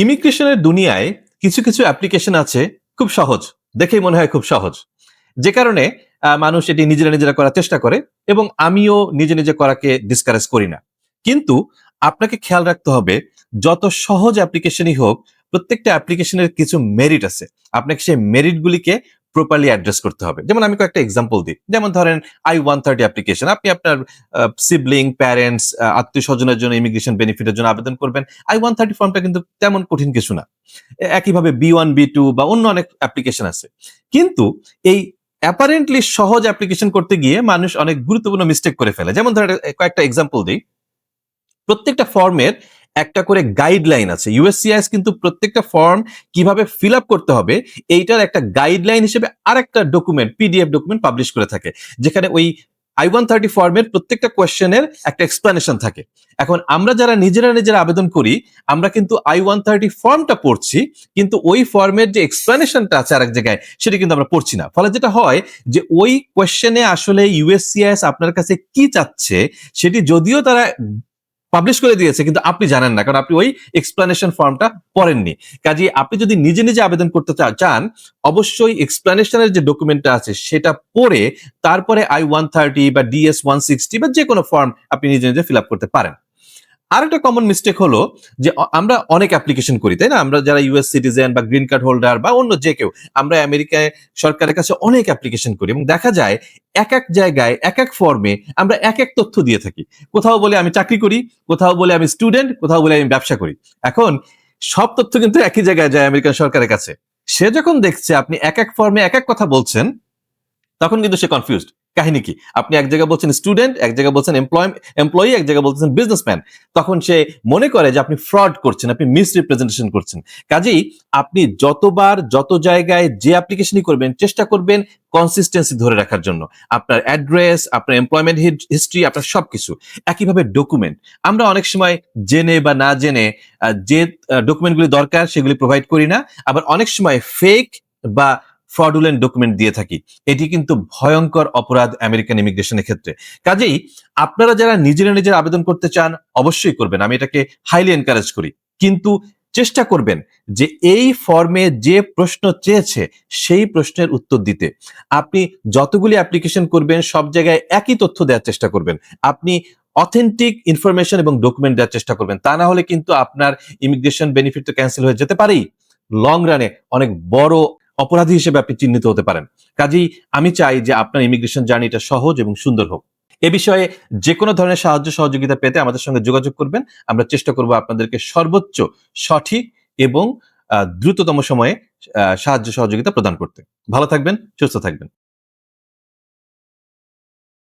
ইমিগ্রেশনের দুনিয়ায় কিছু কিছু অ্যাপ্লিকেশন আছে খুব সহজ, দেখেই মনে হয় খুব সহজ, যে কারণে মানুষ এটি নিজেরা নিজেরা করার চেষ্টা করে এবং আমিও নিজে নিজে করাকে ডিসকারেজ করি না। কিন্তু আপনাকে খেয়াল রাখতে হবে, যত সহজ অ্যাপ্লিকেশনই হোক, প্রত্যেকটা অ্যাপ্লিকেশনের কিছু মেরিট আছে। আপনাকে সেই মেরিটগুলিকে প্রপারলি অ্যাড্রেস করতে হবে। যেমন আমি কয়েকটা এক্সাম্পল দিই। যেমন ধরেন I-130 অ্যাপ্লিকেশন, আপনি আপনার সিবলিং, প্যারেন্টস, আত্মীয়-স্বজনের জন্য ইমিগ্রেশন বেনিফিটের জন্য আবেদন করবেন। I-130 ফর্মটা কিন্তু তেমন কঠিন কিছু না। একইভাবে B-1, B-2 বা অন্য অনেক অ্যাপ্লিকেশন আছে। কিন্তু এই অ্যাপারেন্টলি সহজ অ্যাপ্লিকেশন করতে গিয়ে মানুষ অনেক গুরুত্বপূর্ণ মিস্টেক করে ফেলে। যেমন ধরেন কয়েকটা এক্সাম্পল দিই। প্রত্যেকটা ফর্মের একটা করে গাইডলাইন আছে। USCIS কিন্তু প্রত্যেকটা ফর্ম কিভাবে ফিল আপ করতে হবে এইটার একটা গাইডলাইন হিসেবে আরেকটা ডকুমেন্ট, PDF ডকুমেন্ট পাবলিশ করে থাকে। যেখানে ওই I-130 ফর্মের প্রত্যেকটা কোয়েশ্চেনের একটা এক্সপ্লেনেশন থাকে। এখন আমরা যারা নিজেরা আবেদন করি, আমরা কিন্তু I-130 ফর্মটা পড়ছি, কিন্তু ওই ফর্মের যে এক্সপ্লেনেশনটা আছে আরেক জায়গায়, সেটা কিন্তু আমরা পড়ছি না। ফলে যেটা হয় যে ওই কোয়েশ্চেনে আসলে USCIS আপনার কাছে কি চাচ্ছে, সেটি যদিও তারা পাবলিশ করে দিয়েছে, কিন্তু আপনি জানেন না, কারণ আপনি ওই এক্সপ্লেনেশন ফর্মটা পড়েননি। কাজেই আপনি যদি নিজে নিজে আবেদন করতে চান, অবশ্যই এক্সপ্লেনেশনের যে ডকুমেন্টটা আছে সেটা পড়ে তারপরে I-130 বা DS-160 বা যে কোনো ফর্ম আপনি নিজে নিজে ফিল আপ করতে পারেন। আরেকটা কমন মিস্টেক হলো যে আমরা অনেক অ্যাপ্লিকেশন করি, তাই না? আমরা যারা US সিটিজেন বা গ্রিন কার্ড হোল্ডার বা অন্য যে কেউ, আমরা আমেরিকায় সরকারের কাছে অনেক অ্যাপ্লিকেশন করি এবং দেখা যায় এক এক জায়গায় এক এক ফর্মে আমরা এক এক তথ্য দিয়ে থাকি। কোথাও বলে আমি চাকরি করি, কোথাও বলে আমি স্টুডেন্ট, কোথাও বলে আমি ব্যবসা করি। এখন সব তথ্য কিন্তু একই জায়গায় যায় আমেরিকান সরকারের কাছে। সে যখন দেখছে আপনি এক এক ফর্মে এক এক কথা বলছেন, তখন কিন্তু সে কনফিউজড। কাহিনী কি? আপনি এক জায়গায় বলছেন স্টুডেন্ট, এক জায়গায় বলছেন এমপ্লয়ি, এক জায়গায় বলছেন বিজনেসম্যান। তখন সে মনে করে যে আপনি ফ্রড করছেন, আপনি মিসরিপ্রেজেন্টেশন করছেন। কাজেই আপনি যতবার যত জায়গায় যে অ্যাপ্লিকেশনই করবেন, চেষ্টা করবেন কনসিস্টেন্সি ধরে রাখার জন্য। আপনার অ্যাড্রেস, আপনার এমপ্লয়মেন্ট হিস্ট্রি, আপনার সবকিছু। একইভাবে ডকুমেন্ট। আমরা অনেক সময় জেনে বা না জেনে যে ডকুমেন্টগুলি দরকার সেগুলি প্রোভাইড করি না। আবার অনেক সময় ফেক বা ফ্রডুলেন্ট ডকুমেন্ট দিয়ে থাকি। এটি কিন্তু ভয়ঙ্কর অপরাধ আমেরিকান ইমিগ্রেশনের ক্ষেত্রে। কাজেই আপনারা যারা নিজেরা আবেদন করতে চান, অবশ্যই করবেন। আমি এটাকে হাইলি এনকারেজ করি। কিন্তু চেষ্টা করবেন যে এই ফর্মে যে প্রশ্ন চেয়েছে সেই প্রশ্নের উত্তর দিতে। আপনি যতগুলি অ্যাপ্লিকেশন করবেন সব জায়গায় একই তথ্য দেওয়ার চেষ্টা করবেন। আপনি অথেন্টিক ইনফরমেশন এবং ডকুমেন্ট দেওয়ার চেষ্টা করবেন। তা না হলে কিন্তু আপনার ইমিগ্রেশন বেনিফিট তো ক্যান্সেল হয়ে যেতে পারেই। লং রানে অনেক বড় অপরাধী হিসেবে আপনি চিহ্নিত হতে পারেন। কাজেই আমি চাই যে আপনার ইমিগ্রেশন জার্নিটা সহজ এবং সুন্দর হোক। এ বিষয়ে যে কোনো ধরনের সাহায্য সহযোগিতা পেতে আমাদের সঙ্গে যোগাযোগ করবেন। আমরা চেষ্টা করব আপনাদেরকে সর্বোচ্চ সঠিক এবং দ্রুততম সময়ে সাহায্য সহযোগিতা প্রদান করতে। ভালো থাকবেন, সুস্থ থাকবেন।